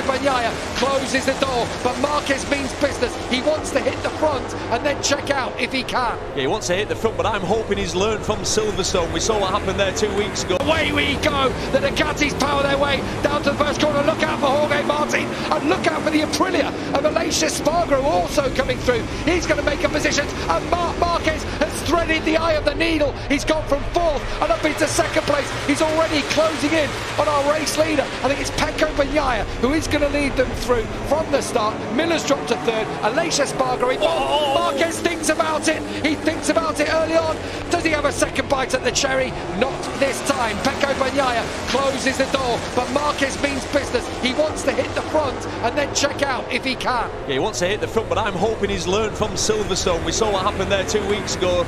Bagnaia closes the door, but Marquez means business. He wants to hit the front and then check out if he can. Yeah, he wants to hit the front, but I'm hoping he's learned from Silverstone. We saw what happened there 2 weeks ago. Away we go. The Ducatis power their way down to the first corner. Look out for Jorge Martin and look out for the Aprilia of Aleix Espargaro also coming through. He's going to make a position, and Marc Marquez has threaded the eye of the needle. He's gone from fourth and up into second place. He's already closing in on our race leader. I think it's Pecco Bagnaia who is going to lead them through from the start. Miller's dropped to third. Aleix Espargaro. Marquez thinks about it. He thinks about it early on. Does he have a second bite at the cherry? Not this time. Pecco Bagnaia closes the door, but Marquez means business. He wants to hit the front and then check out if he can. Yeah, he wants to hit the front, but I'm hoping he's learned from Silverstone. We saw what happened there 2 weeks ago.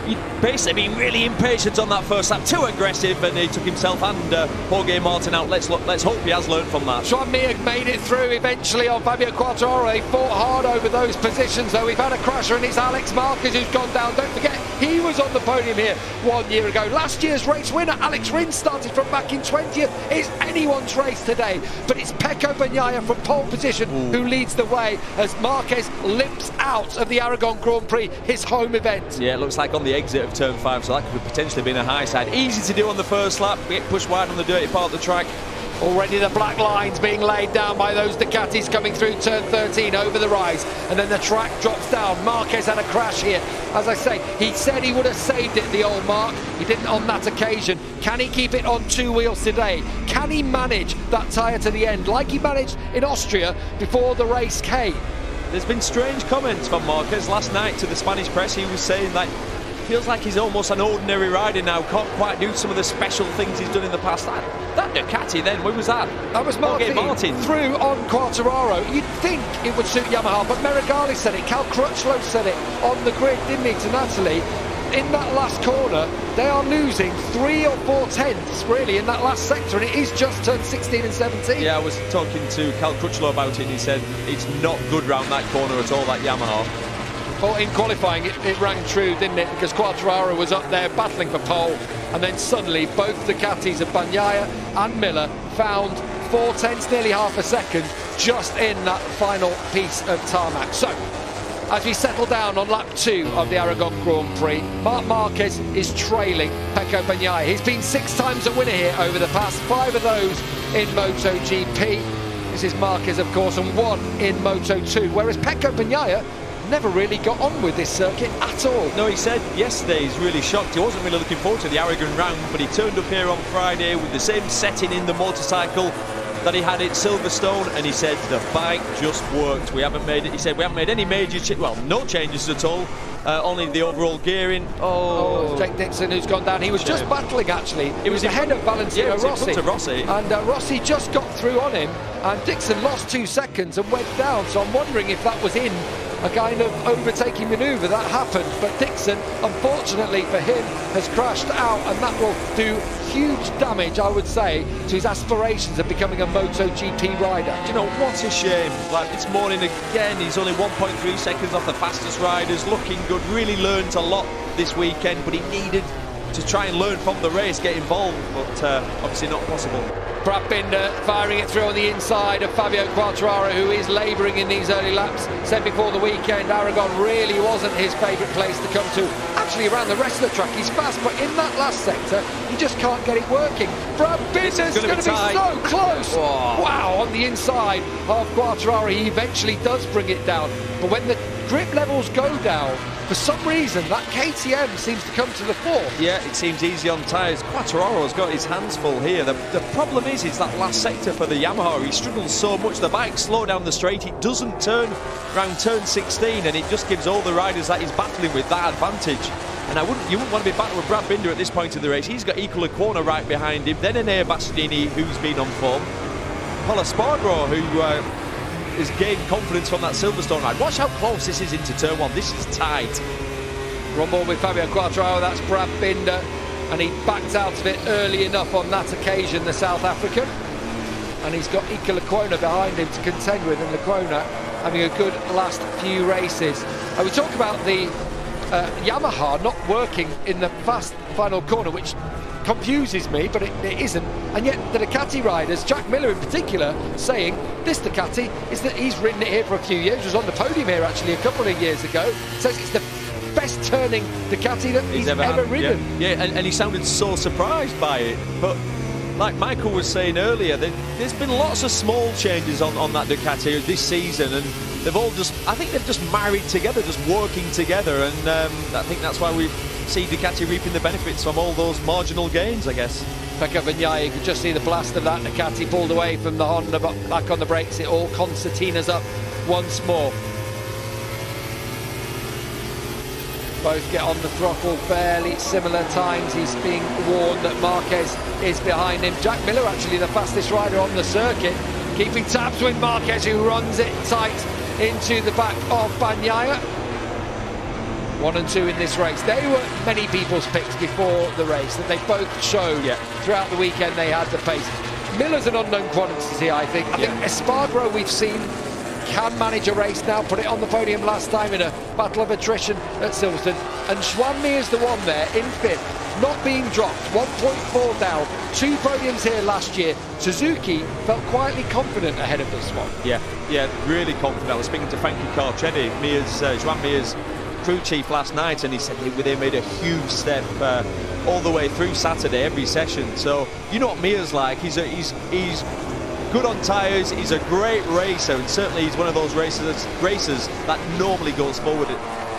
He'd basically been really impatient on that first lap, too aggressive, and he took himself and Jorge Martin out. Let's hope he has learned from that. Joan Mir made it through eventually on Fabio Quartararo. He fought hard over those positions, though. We've had a crasher, and it's Alex Marquez who's gone down. Don't forget, he was on the podium here 1 year ago. Last year's race winner, Alex Rins, started from back in 20th. It's anyone's race today, but it's Pecco Bagnaia from pole position who leads the way as Marquez limps out of the Aragon Grand Prix, his home event. Yeah, it looks like on the exit of turn 5, so that could have potentially been a high side. Easy to do on the first lap, get pushed wide on the dirty part of the track. Already the black lines being laid down by those Ducatis coming through turn 13 over the rise, and then the track drops down. Marquez had a crash here. As I say, he said he would have saved it, the old Mark. He didn't on that occasion. Can he keep it on two wheels today? Can he manage that tyre to the end like he managed in Austria before the race came? There's been strange comments from Marquez last night to the Spanish press. He was saying that feels like he's almost an ordinary rider now, can't quite do some of the special things he's done in the past. That Ducati then, when was that? That was Martin through on Quartararo. You'd think it would suit Yamaha, but Meregali said it, Cal Crutchlow said it on the grid, didn't he, to Natalie? In that last corner, they are losing 3 or 4 tenths, really, in that last sector, and it is just turned 16 and 17. Yeah, I was talking to Cal Crutchlow about it, and he said it's not good round that corner at all, that Yamaha. Well, in qualifying, it rang true, didn't it? Because Quartararo was up there battling for pole, and then suddenly both Ducatis of Bagnaia and Miller found 4 tenths, nearly half a second, just in that final piece of tarmac. So, as we settle down on lap 2 of the Aragon Grand Prix, Marc Marquez is trailing Pecco Bagnaia. He's been 6 times a winner here over the past, 5 of those in MotoGP. This is Marquez, of course, and 1 in Moto2, whereas Pecco Bagnaia never really got on with this circuit at all. No, he said yesterday he's really shocked. He wasn't really looking forward to the Aragon round, but he turned up here on Friday with the same setting in the motorcycle that he had at Silverstone, and he said the bike just worked. He said we haven't made any major no changes at all, only the overall gearing. Jake Dixon, who's gone down. He was just battling, actually. He was ahead of Valentino Rossi. And Rossi just got through on him, and Dixon lost 2 seconds and went down. So I'm wondering if that was in a kind of overtaking manoeuvre that happened, but Dixon, unfortunately for him, has crashed out, and that will do huge damage, I would say, to his aspirations of becoming a MotoGP rider. Do you know, what a shame. Like this morning again, he's only 1.3 seconds off the fastest riders, looking good, really learned a lot this weekend, but he needed to try and learn from the race, get involved, but obviously not possible. Brad Binder firing it through on the inside of Fabio Quartararo, who is labouring in these early laps. Said before the weekend, Aragon really wasn't his favourite place to come to. Actually, around the rest of the track, he's fast, but in that last sector, he just can't get it working. Brad Binder's going to be so close. Whoa. Wow, on the inside of Quartararo, he eventually does bring it down. But when the grip levels go down, for some reason, that KTM seems to come to the fore. Yeah, it seems easy on tyres. Quartararo's got his hands full here. The problem is that last sector for the Yamaha. He struggles so much. The bike slow down the straight. It doesn't turn around turn 16, and it just gives all the riders that he's battling with that advantage. And you wouldn't want to be battling with Brad Binder at this point of the race. He's got Equal Corner right behind him. Then Enea Bastianini, who's been on form. Paul Espargaro, who has gained confidence from that Silverstone ride. Watch how close this is into turn 1. This is tight. On board with Fabio Quartararo, that's Brad Binder, and he backed out of it early enough on that occasion, the South African. And he's got Ika Lecuona behind him to contend with, and Lecuona having a good last few races. And we talk about the Yamaha not working in the fast final corner, which confuses me, but it isn't. And yet the Ducati riders, Jack Miller in particular, saying this Ducati is that he's ridden it here for a few years, was on the podium here actually a couple of years ago, says it's the best turning Ducati that he's ever ridden. Yeah, and he sounded so surprised by it. But like Michael was saying earlier, there's been lots of small changes on that Ducati this season, and they've all I think they've just married together, just working together, and I think that's why we see Ducati reaping the benefits from all those marginal gains, I guess. Pecco Bagnaia, you could just see the blast of that Ducati pulled away from the Honda, but back on the brakes, it all concertinas up once more. Both get on the throttle fairly similar times. He's being warned that Marquez is behind him. Jack Miller actually the fastest rider on the circuit, keeping tabs with Marquez, who runs it tight into the back of Bagnaia. 1 and 2 in this race. They were many people's picks before the race, that they both showed throughout the weekend they had the pace. Miller's an unknown quantity, I think. I think Espargaro we've seen can manage a race now, put it on the podium last time in a battle of attrition at Silverstone. And Joan Mir is the one there in fifth, not being dropped, 1.4 down, 2 podiums here last year. Suzuki felt quietly confident ahead of this one. Yeah, really confident. I was speaking to Frankie Carcetti, Joan Mir's crew chief last night, and he said they made a huge step all the way through Saturday, every session. So you know what Mir's like. He's good on tyres, he's a great racer, and certainly he's one of those racers that normally goes forward.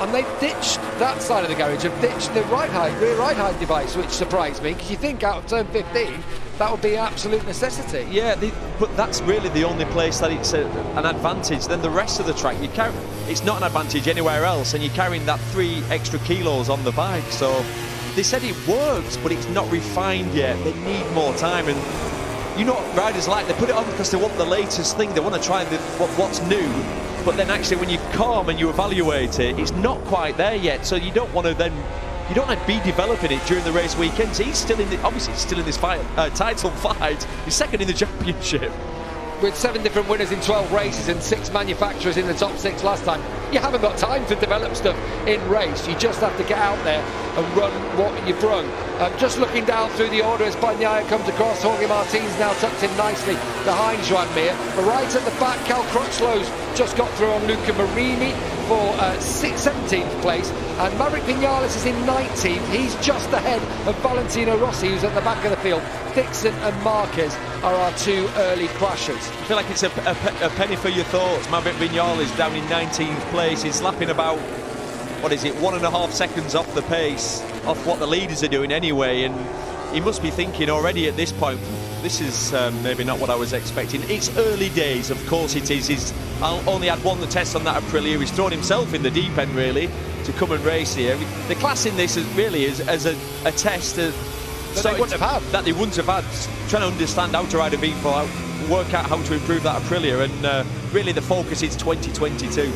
And they've ditched that side of the garage, have ditched the rear ride height device, which surprised me, because you think out of turn 15 that would be an absolute necessity. Yeah, but that's really the only place that it's an advantage. Then the rest of the track, it's not an advantage anywhere else, and you're carrying that 3 extra kilos on the bike. So they said it works, but it's not refined yet. They need more time, and you know what riders like, they put it on because they want the latest thing, they want to try what's new, but then actually when you calm and you evaluate it, it's not quite there yet. So you don't want to be developing it during the race weekend. So he's still in this title fight. He's second in the championship. With 7 different winners in 12 races and 6 manufacturers in the top 6 last time, you haven't got time to develop stuff in race. You just have to get out there and run what you've run. Just looking down through the order as Bagnaia comes across, Jorge Martin's now tucked in nicely behind Joan Mir. But right at the back, Cal Crutchlow's just got through on Luca Marini for 17th place, and Maverick Vinales is in 19th. He's just ahead of Valentino Rossi, who's at the back of the field. Dixon and Marquez are our 2 early crashers. I feel like it's a penny for your thoughts. Maverick Vinales down in 19th place. He's lapping about, 1.5 seconds off the pace, off what the leaders are doing anyway, and he must be thinking already at this point, this is maybe not what I was expecting. It's early days, of course it is. He's only had 1 test on that Aprilia. He's thrown himself in the deep end, really, to come and race here. The class in this is as a test that they wouldn't have had. Trying to understand how to ride a V4, work out how to improve that Aprilia, and really the focus is 2022.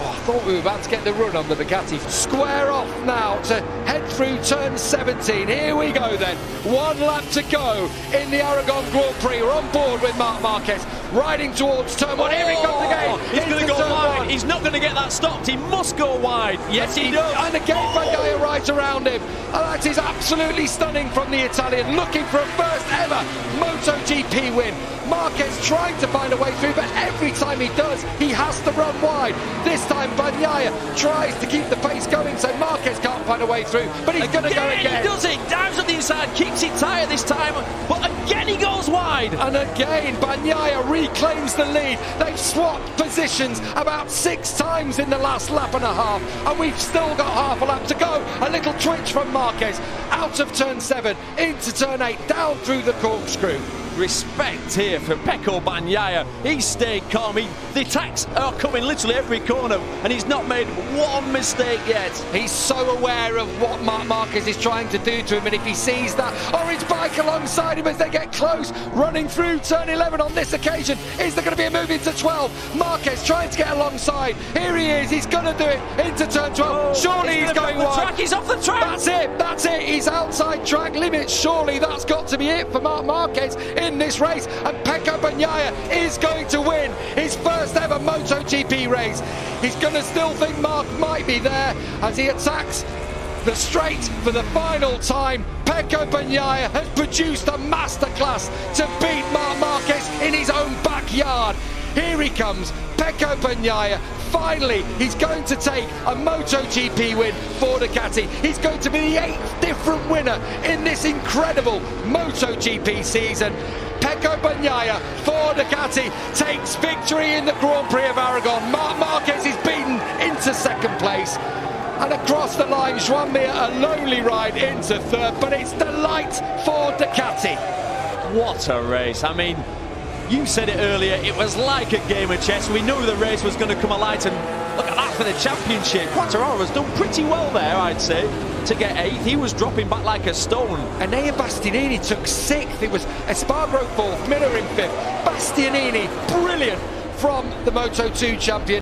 I thought we were about to get the run on the Ducati. Square off now to head through turn 17. Here we go then. 1 lap to go in the Aragon Grand Prix. We're on board with Marc Marquez, riding towards turn 1. Here he comes again. He's going to go wide. He's not going to get that stopped. He must go wide. Yes, he does. And again, Bagnaia right around him. And that is absolutely stunning from the Italian, looking for a first ever MotoGP win. Marquez trying to find a way through, but every time he does, he has to run wide. This time Bagnaia tries to keep the pace going, so Marquez can't find a way through, but he's going to go again. He does it, dives on the inside, keeps it tight this time, but again he goes wide. And again Bagnaia reclaims the lead. They've swapped positions about 6 times in the last lap and a half, and we've still got half a lap to go. A little twitch from Marquez, out of turn 7, into turn 8, down through the corkscrew. Respect here for Pecco Bagnaia. He's stayed calm. The attacks are coming literally every corner, and he's not made 1 mistake yet. He's so aware of what Marc Marquez is trying to do to him, and if he sees that orange bike alongside him as they get close, running through turn 11 on this occasion, is there going to be a move into 12? Marquez trying to get alongside. Here he is. He's going to do it into turn 12. Surely he's going wide. He's off the track. That's it. He's outside track limits. Surely that's got to be it for Marc Marquez in this race, and Pecco Bagnaia is going to win his first ever MotoGP race. He's going to still think Marc might be there as he attacks the straight for the final time. Pecco Bagnaia has produced a masterclass to beat Marc Marquez in his own backyard. Here he comes, Pecco Bagnaia. Finally, he's going to take a MotoGP win for Ducati. He's going to be the 8th different winner in this incredible MotoGP season. Pecco Bagnaia for Ducati takes victory in the Grand Prix of Aragon. Marc Marquez is beaten into second place. And across the line, Joan Mir, a lonely ride into third, but it's delight for Ducati. What a race. I mean, you said it earlier, it was like a game of chess. We knew the race was going to come alight, and look at that for the championship. Conqueror has done pretty well there, I'd say, to get 8th. He was dropping back like a stone. Enea Bastianini took 6th. It was Espargaro 4th, Miller in 5th. Bastianini, brilliant from the Moto2 champion.